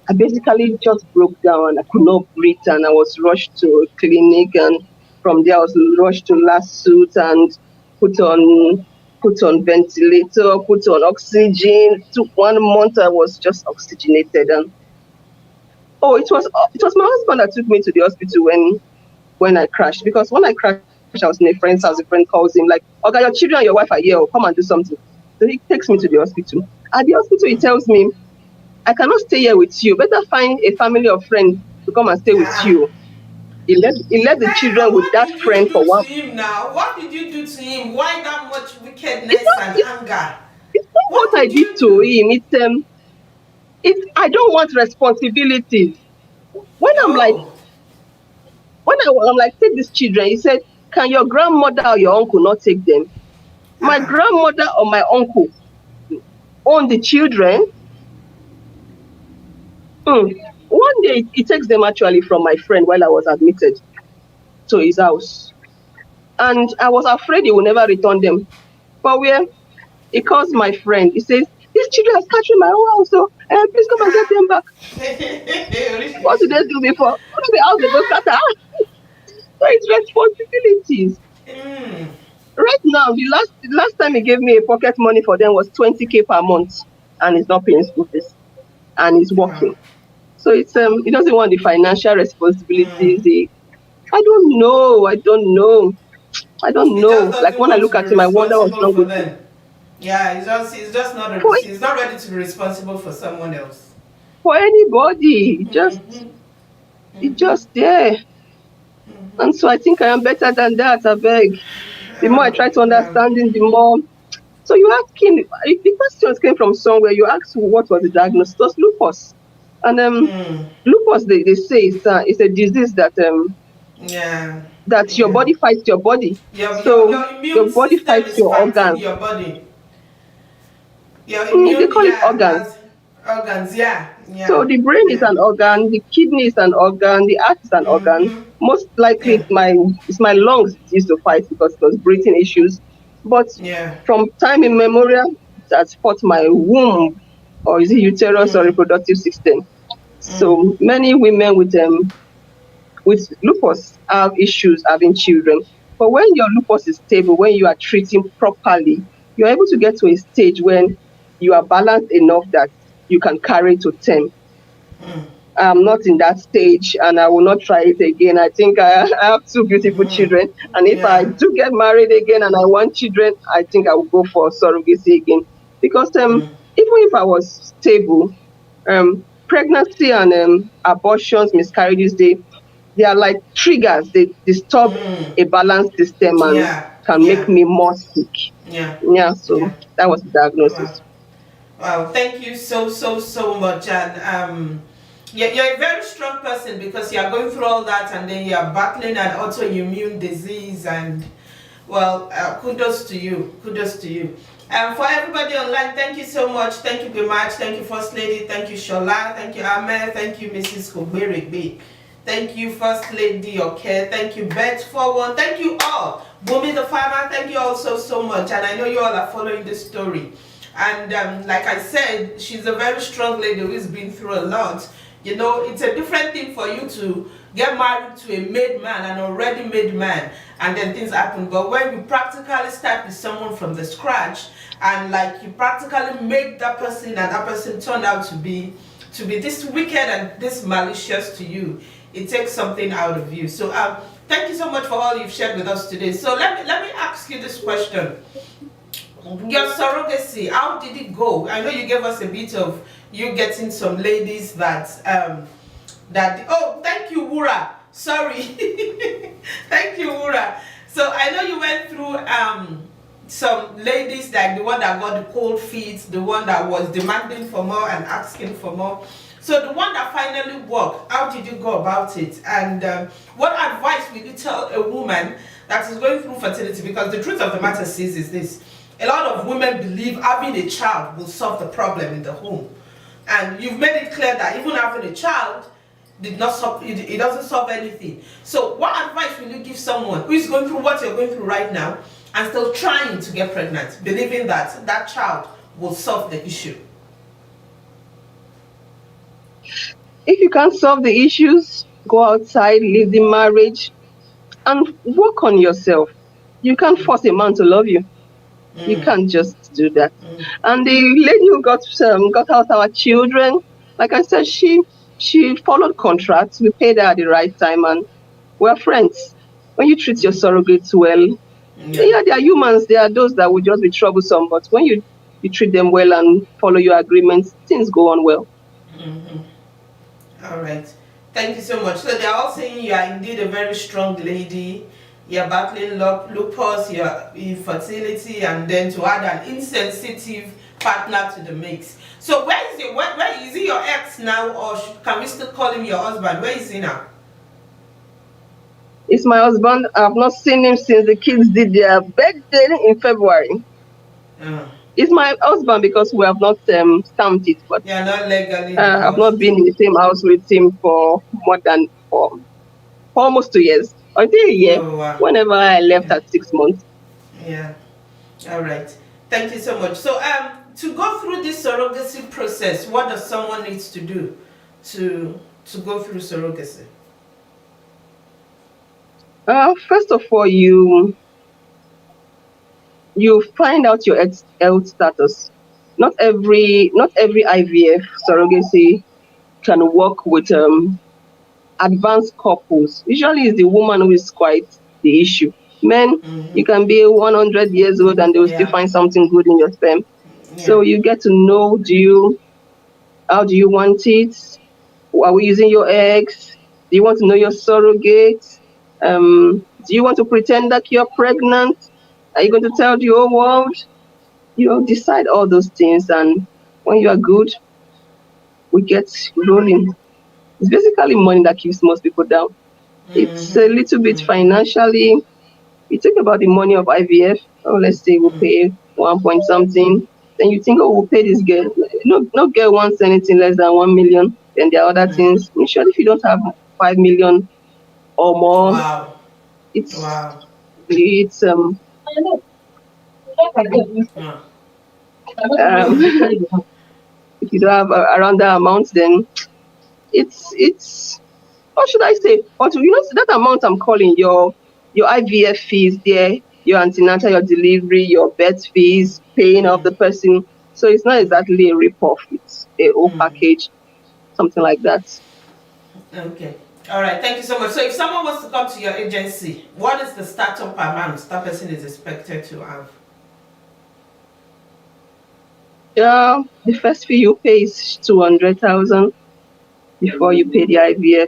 I basically just broke down. I could not breathe, and I was rushed to a clinic. And from there, I was rushed to last suit and put on put on ventilator, put on oxygen. It took 1 month. I was just oxygenated, and oh, it was my husband that took me to the hospital when I crashed. Because when I crashed, I was in a friend's house. A friend calls him like, "Okay, your children and your wife are here. Come and do something." So he takes me to the hospital. At the hospital, he tells me, I cannot stay here with you. Better find a family or friend to come and stay with Ah. you. He left the But children with what that did you friend for do to one. him now? What did you do to him? Why that much It's wickedness not and it's, anger? it's not What what I did did you to do? him. It's I don't want responsibilities. When I'm like Oh. I'm like, take these children. He said, can your grandmother or your uncle not take them? My Ah. grandmother or my uncle own the children. Hmm. One day he takes them actually from my friend while I was admitted to his house. And I was afraid he would never return them. But where he calls my friend, he says, these children are scattering my own house, so please come and get Ah. them back. What did they do before? What did the house they go scatter? So it's responsibilities. Mm. Right now, the last time he gave me a pocket money for them was 20K per month, and he's not paying school fees, and he's Wow. working. So he doesn't want the financial Mm. responsibilities. I don't know. I don't know. I don't He just know. Like doesn't when I want to look be at him, I wonder what's responsible wrong for with him. them. Yeah, he's just not For he's not ready to be responsible for someone else. for anybody, Mm-hmm. it's Mm-hmm. just there. And Mm-hmm. so I think I am better than that. I beg. The more I Oh, try to well. understand him, the more. So you ask him. If the questions came from somewhere, you ask what was the diagnosis. It was lupus, and Mm. lupus they say it's a disease Yeah. that your Yeah. body fights your body. So Your your immune body system fights is your fighting organs. your body. Your They immune, call it yeah, organs. has organs, yeah, So yeah, the brain is yeah. an organ, the kidney is an organ, the heart is an organ. Mm-hmm. Most likely Yeah, it's my lungs it used to fight because it was breathing issues. But yeah. from time immemorial, it has fought my womb, or is it uterus or Mm, reproductive system. mm, So many women with lupus have issues having children. But when your lupus is stable, when you are treating properly, you're able to get to a stage when you are balanced enough that you can carry to term. mm, I'm not in that stage and I will not try it again. I think I have two beautiful mm. children. And if I Yeah. do get married again and I want children, I think I will go for surrogacy again. Because Mm, even if I was stable, pregnancy and abortions, miscarriages, they are like triggers. They disturb mm. a balanced system and Yeah, can make yeah, me more sick. yeah, Yeah, yeah. so that was the Wow. diagnosis. Wow. Thank you so much. And you're a very strong person because you are going through all that and then you are battling an autoimmune disease and Well, kudos to you. Kudos to you. And for everybody online, thank you so much. Thank you very much. Thank you, First Lady. Thank you, Shola. Thank you, Ahmed. Thank you, Mrs. Kogberigbe. Thank you, First Lady Okay. Thank you, Bet Forward. Thank you all. Bumi the Farmer, thank you all so much. And I know you all are following this story. And like I said, she's a very strong lady who's been through a lot. You know, it's a different thing for you to get married to a made man, an already made man, and then things happen. But when you practically start with someone from the scratch, and like you practically make that person, and that person turned out to be this wicked and this malicious to you, it takes something out of you. So thank you so much for all you've shared with us today. So let me ask you this question. Your surrogacy, how did it go? I know you gave us a bit of you getting some ladies that oh, thank you, Wura. Sorry. Thank you, Wura. So I know you went through some ladies, like the one that got the cold feet, the one that was demanding for more and asking for more. So the one that finally worked, how did you go about it? And what advice will you tell a woman that is going through fertility? Because the truth of the matter is this: a lot of women believe having a child will solve the problem in the home. And you've made it clear that even having a child did not solve, it doesn't solve anything. So what advice will you give someone who is going through what you're going through right now and still trying to get pregnant, believing that that child will solve the issue? If you can't solve the issues, go outside, leave the marriage, and work on yourself. You can't force a man to love you. You can't just do that. And the lady who got out our children, like I said, she followed contracts. We paid her at the right time, and we're friends. When you treat your surrogates well, yeah, they are humans. They are those that will just be troublesome. But when you treat them well and follow your agreements, things go on well. All right. Thank you so much. So they're all saying you are indeed a very strong lady. You're battling lupus, your infertility, and then to add an insensitive partner to the mix. So where is it? Where is he your ex now, or can we still call him your husband? Where is he now? It's my husband. I've not seen him since the kids did their birthday in February. It's my husband because we have not stamped it, but yeah, not legally. I've not been in the same house with him for more than for almost 2 years. Until a year, whenever I left at 6 months. Yeah. All right. Thank you so much. So to go through this surrogacy process, what does someone needs to do to go through surrogacy? First of all, you find out your health status. Not every IVF surrogacy can work with advanced couples. Usually it's the woman who is quite the issue. Men, you can be 100 years old and they will still find something good in your sperm. So you get to know, how do you want it? Are we using your eggs? Do you want to know your surrogate? Do you want to pretend that you're pregnant? Are you going to tell the whole world? You decide all those things, and when you are good, we get rolling. It's basically money that keeps most people down. It's a little bit financially. You think about the money of IVF. Oh, let's say we'll pay 1 point something. Then you think, oh, we'll pay this girl. No girl wants anything less than 1 million. Then there are other things. Usually, if you don't have 5 million or more, it's if you don't have around that amount, then it's what should I say? But that amount I'm calling your IVF fees there, your antenatal, your delivery, your birth fees, paying off the person. So it's not exactly a rip-off. It's a whole package, something like that. Okay. All right. Thank you so much. So if someone wants to come to your agency, what is the startup amount that person is expected to have? Yeah, the first fee you pay is 200,000 before you pay the IVF.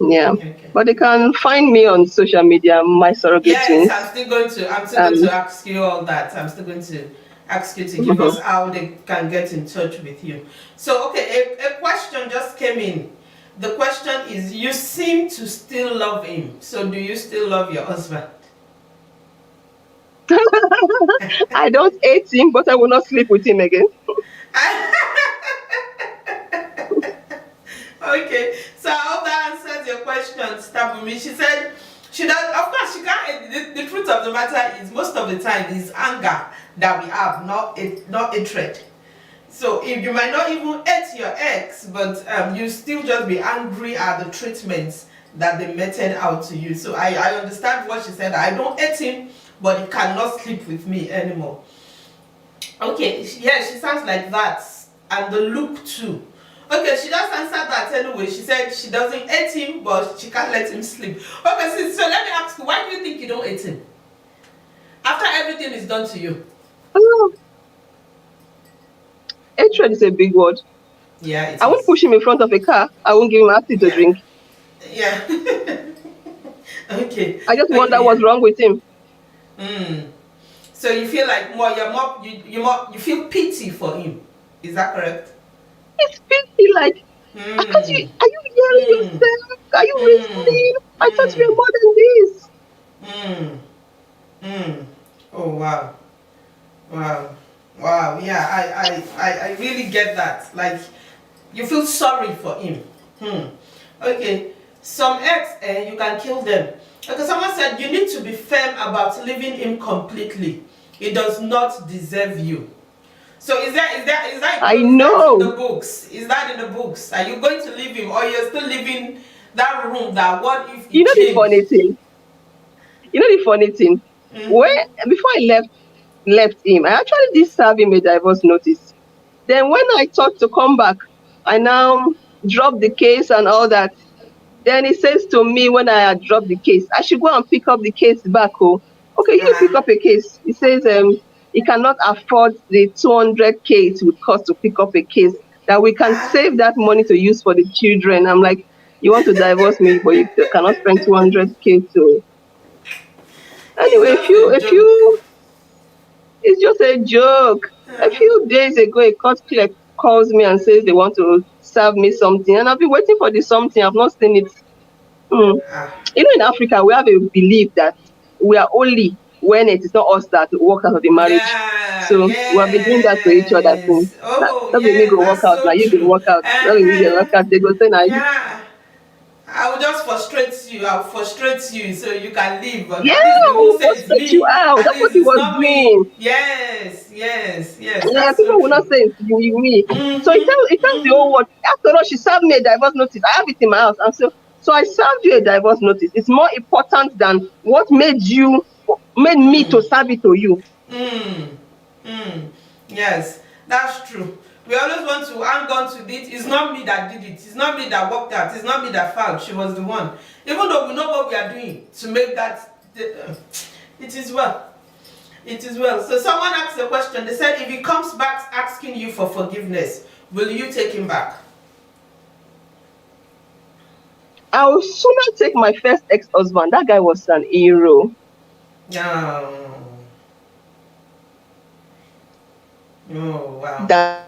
Yeah, but they can find me on social media, my surrogate. Yes, I'm still going to ask you all that. I'm still going to ask you to give us how they can get in touch with you. So, okay, a question just came in. The question is, you seem to still love him. So, do you still love your husband? I don't hate him, but I will not sleep with him again. Okay, so I hope that answers your question, Stabumi. She said she does. Of course, she can't. The truth of the matter is, most of the time, is anger that we have, not hatred. So if you might not even hate your ex, but you still just be angry at the treatments that they meted out to you. So I understand what she said. I don't hate him, but he cannot sleep with me anymore. Okay, yeah, she sounds like that, and the look too. Okay, she just answered that anyway. She said she doesn't hate him, but she can't let him sleep. Okay, so let me ask you, why do you think you don't hate him? After everything is done to you. Oh, hatred is a big word. Yeah, I won't push him in front of a car. I won't give him acid to drink. Yeah. Okay. I just wonder what's wrong with him. So you feel like you feel pity for him. Is that correct? It's pity, like, are you hearing yourself? Are you listening? I thought you were more than this. Oh wow. Wow. Yeah, I really get that. Like, you feel sorry for him. Okay. Some ex, you can kill them. Okay, someone said you need to be firm about leaving him completely. He does not deserve you. So is that I know. in the books? Is that in the books? Are you going to leave him, or you're still living that room? That what if he You know the changed? funny thing? When before I left him, I actually did serve him a divorce notice. Then when I thought to come back, I now dropped the case and all that. Then he says to me when I had dropped the case, I should go and pick up the case back. Oh, okay, you pick up a case. He says he cannot afford the 200K it would cost to pick up a case. That we can save that money to use for the children. I'm like, you want to divorce me, but you cannot spend 200K to. Anyway, it's just a joke. A few days ago, a court clerk calls me and says they want to serve me something, and I've been waiting for this something. I've not seen it. You know, in Africa, we have a belief that we are only when it is not us that work out of the marriage. Yeah, So we have been doing that to each other since. Oh, That be me go work that's out. so Now you go true. work out. That be me go work out. They go say now. Yeah. I will just frustrate you. I'll frustrate you so you can leave. But Yeah, at least they won't say we'll it's straight you me. out. At That's what least he it's was not doing. me. Yes. Yeah, That's so people will not true. say it's you, me. So it tells the whole world. After all, she served me a divorce notice. I have it in my house, and so I served you a divorce notice. It's more important than what made me to serve it to you. Yes, that's true. We always want to hang on to it. It's not me that did it. It's not me that worked out. It's not me that found. She was the one. Even though we know what we are doing to make that, it is well. It is well. So someone asked a question. They said, if he comes back asking you for forgiveness, will you take him back? I will sooner take my first ex-husband. That guy was an hero. No. Oh, wow.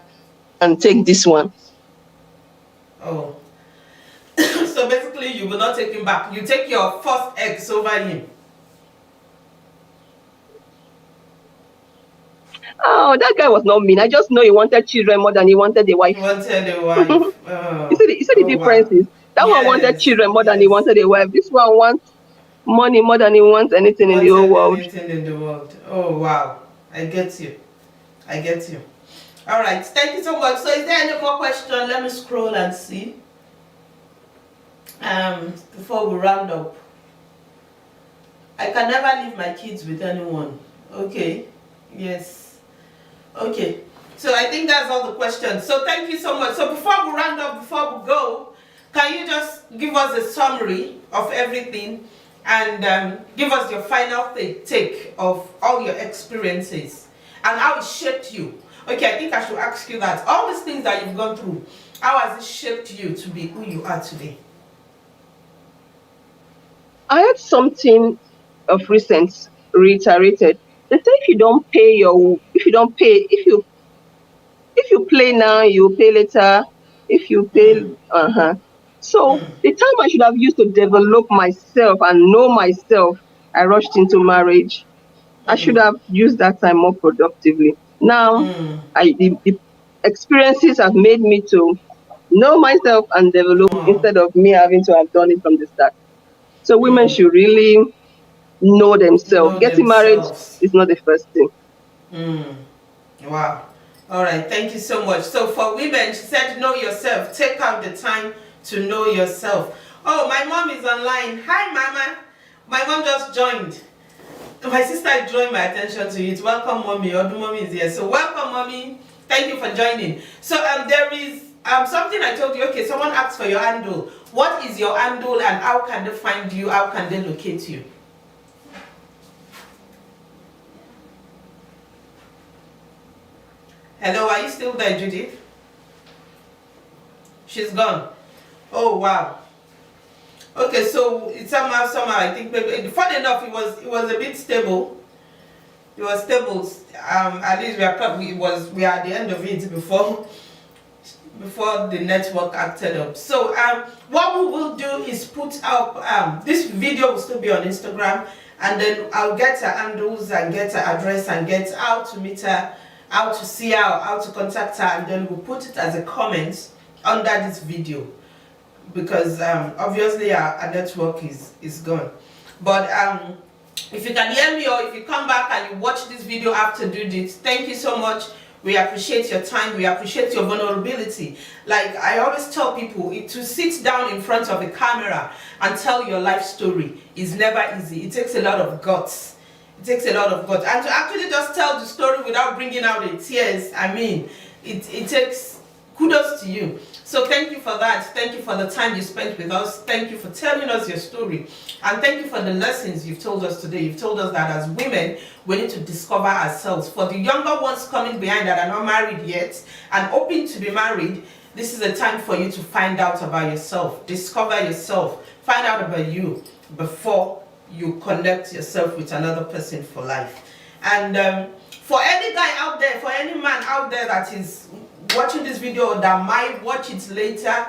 And take this one. Oh. So basically, you will not take him back. You take your first ex over him. Oh, that guy was not mean. I just know he wanted children more than he wanted a wife. He wanted a wife. Oh. You see the difference is that one wanted children more than he wanted a wife. This one wants money more than he wants anything in the whole world. Anything in the world. Oh wow. I get you. All right. Thank you so much. So is there any more question? Let me scroll and see. Before we round up. I can never leave my kids with anyone. Okay. Yes. Okay. So I think that's all the questions. So thank you so much. So before we round up, before we go, can you just give us a summary of everything and give us your final take of all your experiences and how it shaped you? Okay, I think I should ask you that. All these things that you've gone through, how has it shaped you to be who you are today? I had something of recent reiterated. They say if you play now, you pay later. If you pay, So the time I should have used to develop myself and know myself, I rushed into marriage. I should have used that time more productively. Now, the experiences have made me to know myself and develop instead of me having to have done it from the start. So women should really know themselves. Know Getting married themselves. is not the first thing. Wow. All right. Thank you so much. So for women, she said, know yourself. Take out the time to know yourself. Oh, my mom is online. Hi, Mama. My mom just joined. My sister drawing my attention to it. Welcome, Mommy. Odun Mommy is here. So welcome, Mommy. Thank you for joining. So there is something I told you. Okay, someone asked for your handle. What is your handle and how can they find you? How can they locate you? Hello, are you still there, Judith? She's gone. Oh wow. Okay, so it's somehow I think maybe funny enough it was a bit stable. It was stable. At least we are at the end of it before the network acted up. So what we will do is put up this video will still be on Instagram, and then I'll get her handles and get her address and get how to meet her, how to see her, how to contact her, and then we'll put it as a comment under this video, because obviously our network is gone. But if you can hear me, or if you come back and you watch this video after do this, thank you so much. We appreciate your time. We appreciate your vulnerability. Like I always tell people, to sit down in front of a camera and tell your life story is never easy. It takes a lot of guts. It takes a lot of guts. And to actually just tell the story without bringing out the tears, I mean, it takes kudos to you. So thank you for that. Thank you for the time you spent with us. Thank you for telling us your story. And thank you for the lessons you've told us today. You've told us that as women, we need to discover ourselves. For the younger ones coming behind that are not married yet and hoping to be married, this is a time for you to find out about yourself. Discover yourself. Find out about you before you connect yourself with another person for life. And for any guy out there, for any man out there that is watching this video that might watch it later,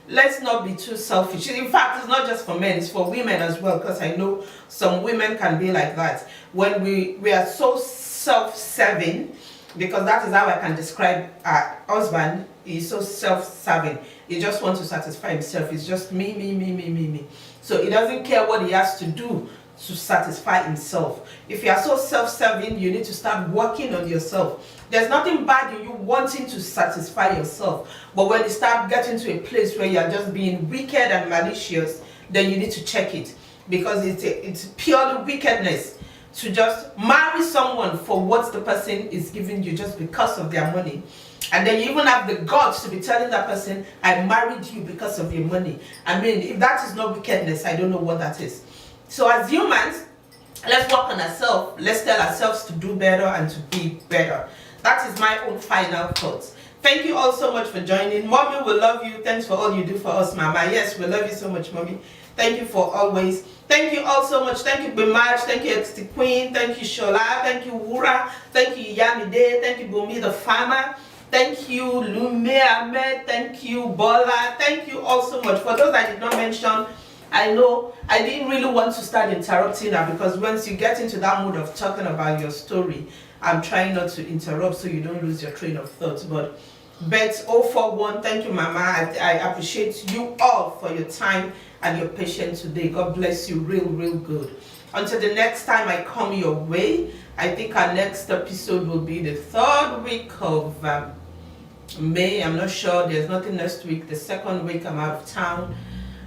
let's not be too selfish. In fact, it's not just for men, it's for women as well, because I know some women can be like that. When we are so self-serving, because that is how I can describe our husband. He's so self-serving. He just wants to satisfy himself. It's just me, me, me, me, me, me. So he doesn't care what he has to do to satisfy himself. If you are so self-serving, you need to start working on yourself. There's nothing bad in you wanting to satisfy yourself, but when you start getting to a place where you are just being wicked and malicious, then you need to check it, because it's purely wickedness to just marry someone for what the person is giving you just because of their money. And then you even have the guts to be telling that person, I married you because of your money. I mean, if that is not wickedness, I don't know what that is. So as humans, let's work on ourselves. Let's tell ourselves to do better and to be better. That is my own final thoughts. Thank you all so much for joining. Mommy, we love you. Thanks for all you do for us, Mama. Yes, we love you so much, Mommy. Thank you for always. Thank you all so much. Thank you, Bimaj. Thank you, XT Queen. Thank you, Shola. Thank you, Wura. Thank you, Yamide. Thank you, Bumi the Farmer. Thank you, Lume Ahmed. Thank you, Bola. Thank you all so much. For those I did not mention, I know I didn't really want to start interrupting her, because once you get into that mood of talking about your story, I'm trying not to interrupt so you don't lose your train of thought. But Bet041, thank you, Mama. I appreciate you all for your time and your patience today. God bless you real good. Until the next time I come your way, I think our next episode will be the 3rd week of May. I'm not sure. There's nothing next week. The 2nd week I'm out of town.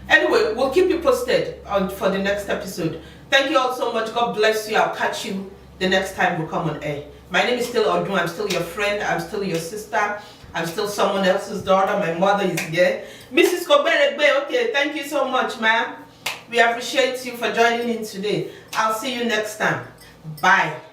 Anyway, we'll keep you posted for the next episode. Thank you all so much. God bless you. I'll catch you the next time we come on air. My name is still Odun. I'm still your friend. I'm still your sister. I'm still someone else's daughter. My mother is here. Mrs. Koberegbe, okay, thank you so much, ma'am. We appreciate you for joining in today. I'll see you next time. Bye.